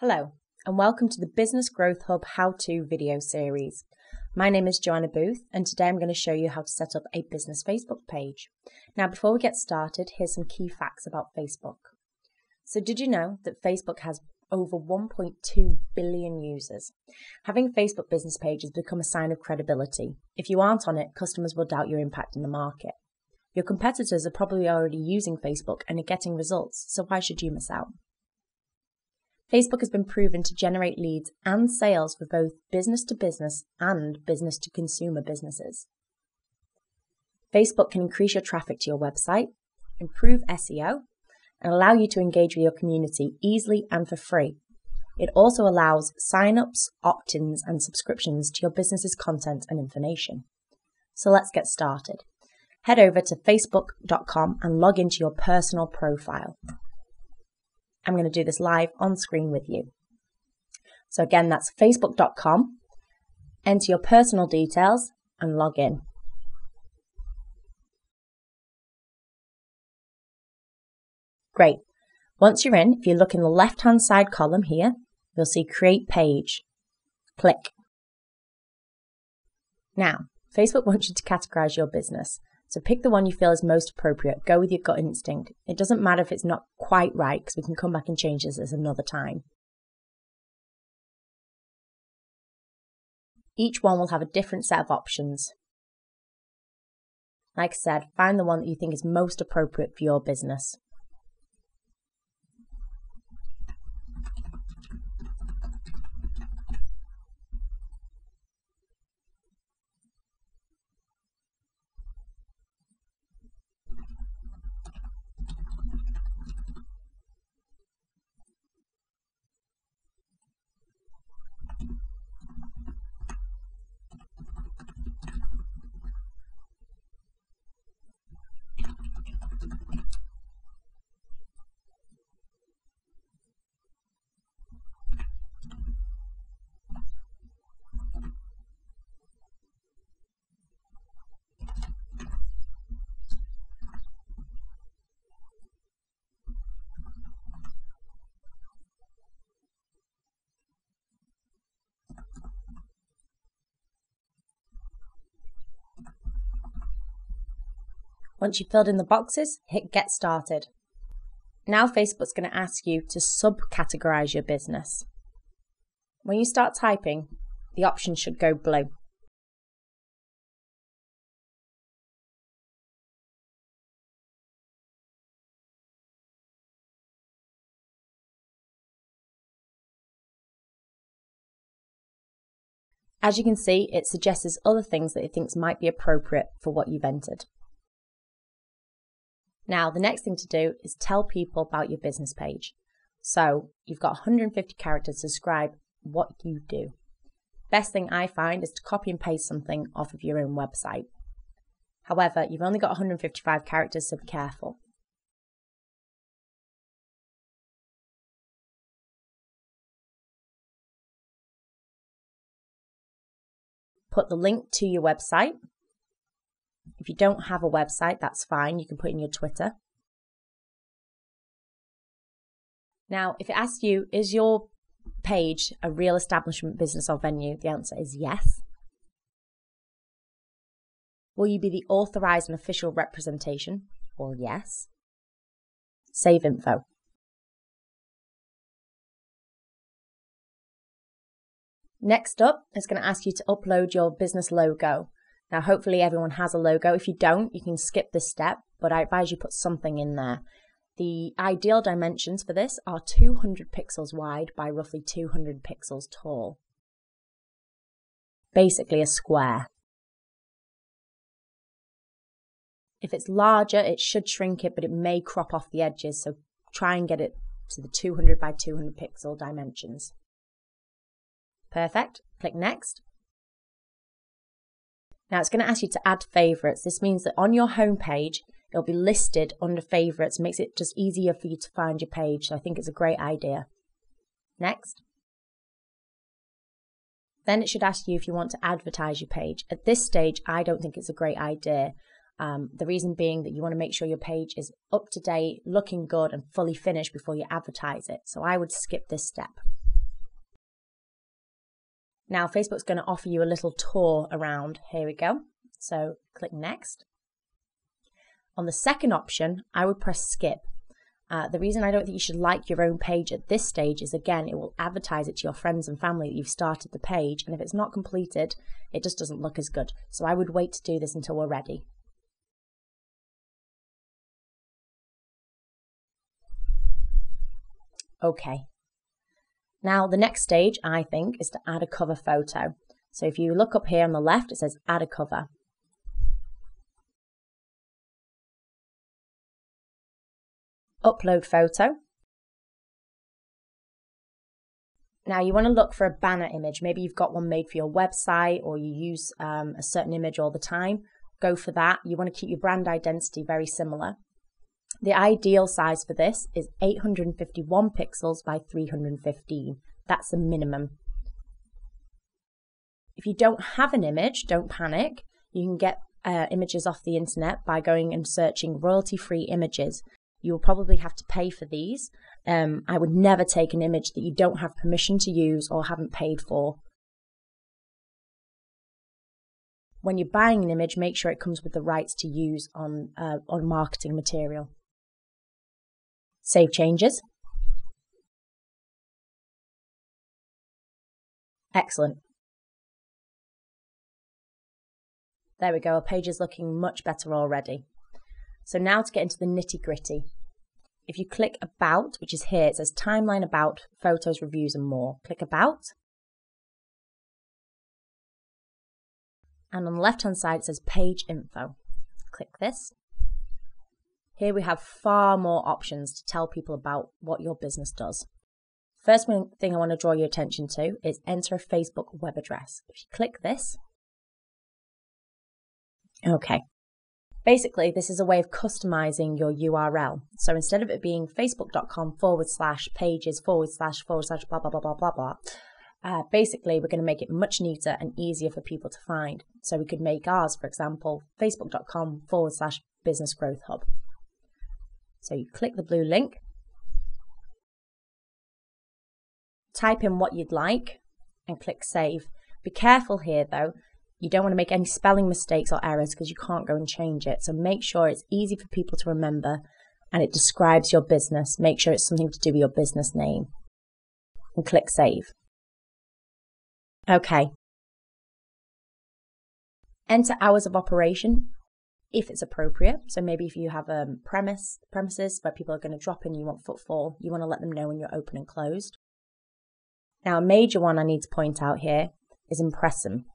Hello, and welcome to the Business Growth Hub How-To video series. My name is Joanna Booth, and today I'm going to show you how to set up a business Facebook page. Now, before we get started, here's some key facts about Facebook. So did you know that Facebook has over 1.2 billion users? Having a Facebook business page has become a sign of credibility. If you aren't on it, customers will doubt your impact in the market. Your competitors are probably already using Facebook and are getting results, so why should you miss out? Facebook has been proven to generate leads and sales for both business-to-business and business-to-consumer businesses. Facebook can increase your traffic to your website, improve SEO, and allow you to engage with your community easily and for free. It also allows sign-ups, opt-ins, and subscriptions to your business's content and information. So let's get started. Head over to facebook.com and log into your personal profile. I'm going to do this live on screen with you. So again, that's facebook.com. Enter your personal details and log in. Great. Once you're in, if you look in the left-hand side column here, you'll see Create Page. Click. Now, Facebook wants you to categorize your business. So pick the one you feel is most appropriate. Go with your gut instinct. It doesn't matter if it's not quite right, because we can come back and change this at another time. Each one will have a different set of options. Like I said, find the one that you think is most appropriate for your business. Once you've filled in the boxes, hit Get Started. Now Facebook's going to ask you to subcategorize your business. When you start typing, the options should go blue. As you can see, it suggests other things that it thinks might be appropriate for what you've entered. Now, the next thing to do is tell people about your business page. So you've got 150 characters to describe what you do. Best thing I find is to copy and paste something off of your own website. However, you've only got 155 characters, so be careful. Put the link to your website. If you don't have a website, that's fine. You can put in your Twitter. Now, if it asks you, is your page a real establishment, business, or venue? The answer is yes. Will you be the authorized and official representation? Well, yes. Save info. Next up, it's going to ask you to upload your business logo. Now, hopefully everyone has a logo. If you don't, you can skip this step, but I advise you put something in there. The ideal dimensions for this are 200 pixels wide by roughly 200 pixels tall. Basically a square. If it's larger, it should shrink it, but it may crop off the edges, so try and get it to the 200 by 200 pixel dimensions. Perfect. Click Next. Now it's going to ask you to add favorites. This means that on your home page, it'll be listed under favorites. It makes it just easier for you to find your page. So I think it's a great idea. Next. Then it should ask you if you want to advertise your page. At this stage, I don't think it's a great idea. The reason being that you want to make sure your page is up to date, looking good and fully finished before you advertise it. So I would skip this step. Now Facebook's going to offer you a little tour around. Here we go. So click next. On the second option, I would press skip. The reason I don't think you should like your own page at this stage is, again, it will advertise it to your friends and family that you've started the page, and if it's not completed, it just doesn't look as good. So I would wait to do this until we're ready. Okay. Now the next stage, I think, is to add a cover photo. So if you look up here on the left, it says add a cover. Upload photo. Now you want to look for a banner image. Maybe you've got one made for your website, or you use a certain image all the time. Go for that. You want to keep your brand identity very similar. The ideal size for this is 851 pixels by 315. That's the minimum. If you don't have an image, don't panic. You can get images off the internet by going and searching royalty-free images. You will probably have to pay for these. I would never take an image that you don't have permission to use or haven't paid for. When you're buying an image, make sure it comes with the rights to use on marketing material. Save changes. Excellent. There we go, our page is looking much better already. So now to get into the nitty-gritty. If you click About, which is here, it says Timeline, About, Photos, Reviews and More. Click About. And on the left-hand side, it says Page Info. Click this. Here we have far more options to tell people about what your business does. First thing I want to draw your attention to is enter a Facebook web address. If you click this, okay. Basically, this is a way of customizing your URL. So instead of it being facebook.com/pages/ blah, blah, blah, blah, blah, basically, we're going to make it much neater and easier for people to find. So we could make ours, for example, facebook.com/business growth hub. So you click the blue link, type in what you'd like, and click save. Be careful here though. You don't want to make any spelling mistakes or errors because you can't go and change it. So make sure it's easy for people to remember and it describes your business. Make sure it's something to do with your business name. And click save. Okay. Enter hours of operation if it's appropriate. So maybe if you have premises where people are going to drop in, you want footfall, you want to let them know when you're open and closed. Now a major one I need to point out here is impressum.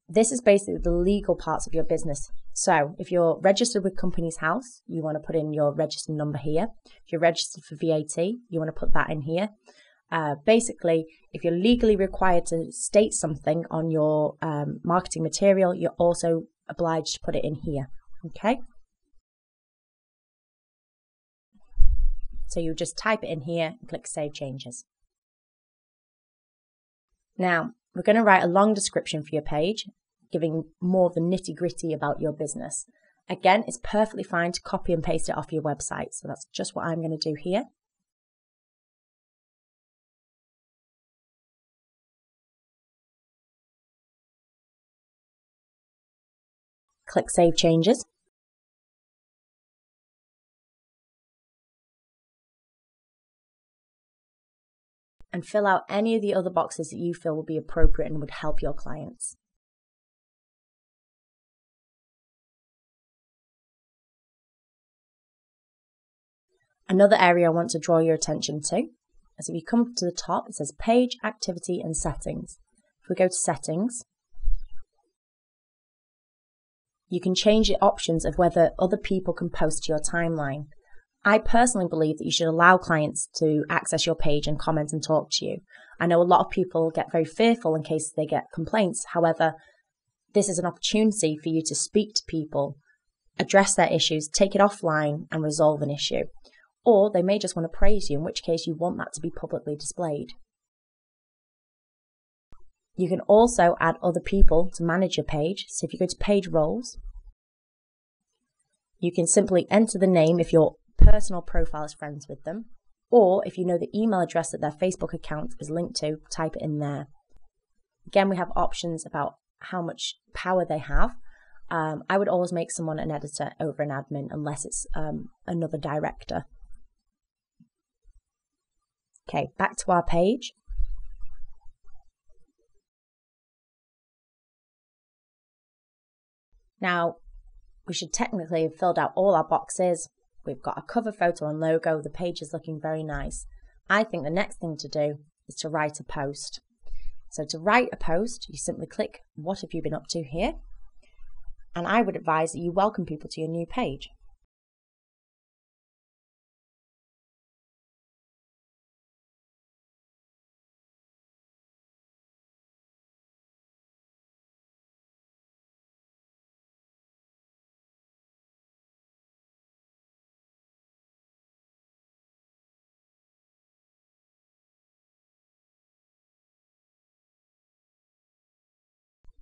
This is basically the legal parts of your business. So if you're registered with Companies House, you want to put in your registered number here. If you're registered for VAT, you want to put that in here. Basically, if you're legally required to state something on your marketing material, you're also obliged to put it in here. Okay? So you just type it in here and click Save Changes. Now, we're going to write a long description for your page, giving more of the nitty-gritty about your business. Again, it's perfectly fine to copy and paste it off your website. So that's just what I'm going to do here. Click Save Changes. And fill out any of the other boxes that you feel will be appropriate and would help your clients. Another area I want to draw your attention to is if you come to the top, it says Page, Activity and Settings. If we go to Settings, you can change the options of whether other people can post to your timeline. I personally believe that you should allow clients to access your page and comment and talk to you. I know a lot of people get very fearful in case they get complaints. However, this is an opportunity for you to speak to people, address their issues, take it offline and resolve an issue. Or they may just want to praise you, in which case you want that to be publicly displayed. You can also add other people to manage your page. So if you go to Page Roles, you can simply enter the name if your personal profile is friends with them, or if you know the email address that their Facebook account is linked to, type it in there. Again, we have options about how much power they have. I would always make someone an editor over an admin unless it's another director. Okay, back to our page. Now, we should technically have filled out all our boxes. We've got a cover photo and logo. The page is looking very nice. I think the next thing to do is to write a post. So to write a post, you simply click what have you been up to here. And I would advise that you welcome people to your new page.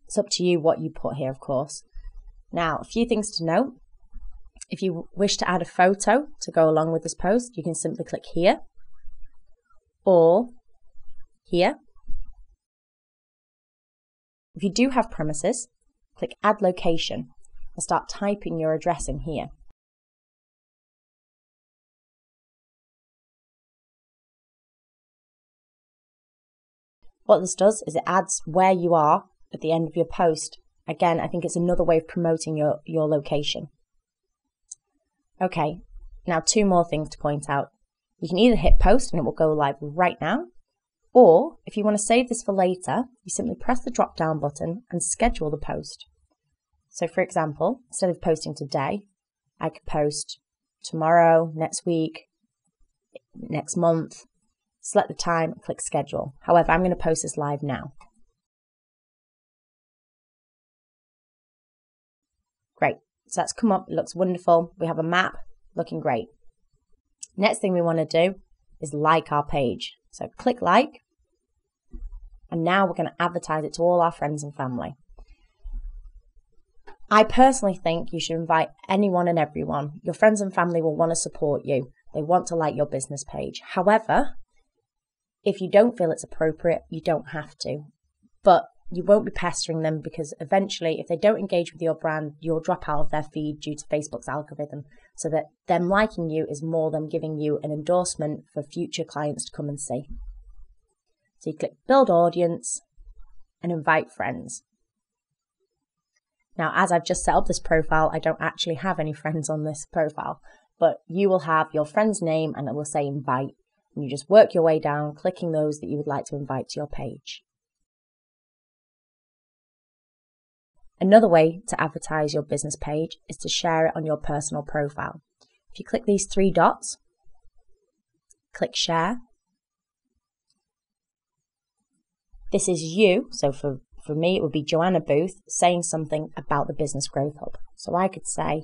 It's up to you what you put here, of course. Now, a few things to note. If you wish to add a photo to go along with this post, you can simply click here or here. If you do have premises, click Add Location and start typing your address in here. What this does is it adds where you are at the end of your post. Again, I think it's another way of promoting your location. Okay, now two more things to point out. You can either hit post and it will go live right now, or if you want to save this for later, you simply press the drop down button and schedule the post. So for example, instead of posting today, I could post tomorrow, next week, next month, select the time and click schedule. However, I'm going to post this live now. Great, so that's come up, it looks wonderful. We have a map looking great. Next thing we want to do is like our page. So click like, and now we're going to advertise it to all our friends and family. I personally think you should invite anyone and everyone. Your friends and family will want to support you. They want to like your business page. However, if you don't feel it's appropriate, you don't have to. But you won't be pestering them, because eventually, if they don't engage with your brand, you'll drop out of their feed due to Facebook's algorithm. So that them liking you is more than giving you an endorsement for future clients to come and see. So you click Build Audience and Invite Friends. Now, as I've just set up this profile, I don't actually have any friends on this profile, but you will have your friend's name and it will say Invite. And you just work your way down, clicking those that you would like to invite to your page. Another way to advertise your business page is to share it on your personal profile. If you click these three dots, click Share. This is you, so for me it would be Joanna Booth saying something about the Business Growth Hub. So I could say,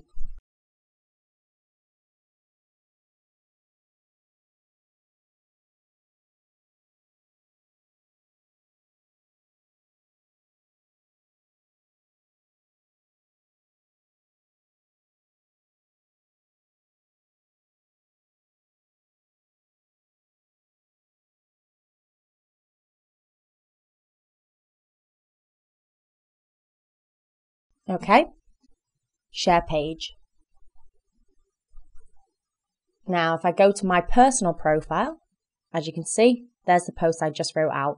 okay, share page. Now, if I go to my personal profile, as you can see, there's the post I just wrote out.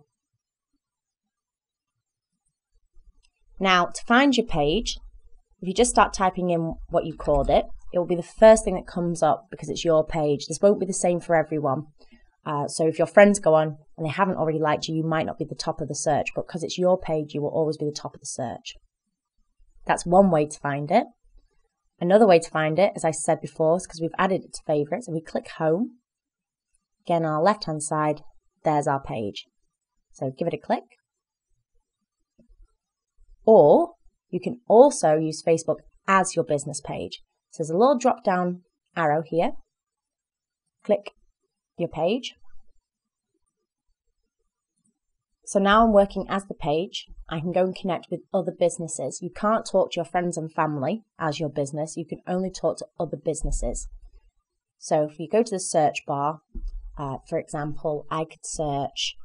Now, to find your page, if you just start typing in what you called it, it will be the first thing that comes up because it's your page. This won't be the same for everyone. So if your friends go on and they haven't already liked you, you might not be the top of the search, but because it's your page, you will always be the top of the search. That's one way to find it. Another way to find it, as I said before, is because we've added it to favorites and we click home. Again, on our left-hand side, there's our page. So give it a click. Or you can also use Facebook as your business page. So there's a little drop-down arrow here. Click your page. So now I'm working as the page. I can go and connect with other businesses. You can't talk to your friends and family as your business. You can only talk to other businesses. So if you go to the search bar, for example, I could search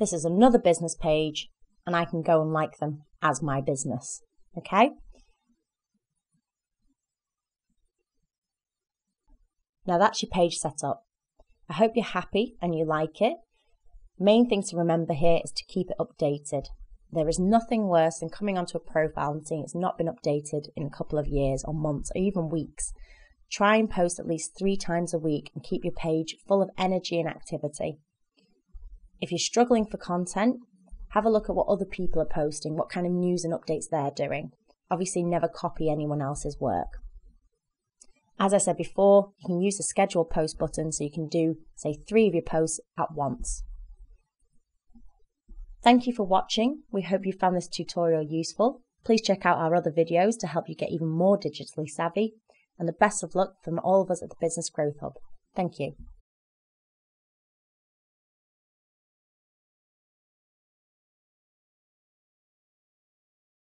This is another business page, and I can go and like them as my business. Okay? Now that's your page set up. I hope you're happy and you like it. Main thing to remember here is to keep it updated. There is nothing worse than coming onto a profile and seeing it's not been updated in a couple of years or months or even weeks. Try and post at least 3 times a week and keep your page full of energy and activity. If you're struggling for content, have a look at what other people are posting, what kind of news and updates they're doing. Obviously, never copy anyone else's work. As I said before, you can use the schedule post button so you can do, say, 3 of your posts at once. Thank you for watching. We hope you found this tutorial useful. Please check out our other videos to help you get even more digitally savvy. And the best of luck from all of us at the Business Growth Hub. Thank you.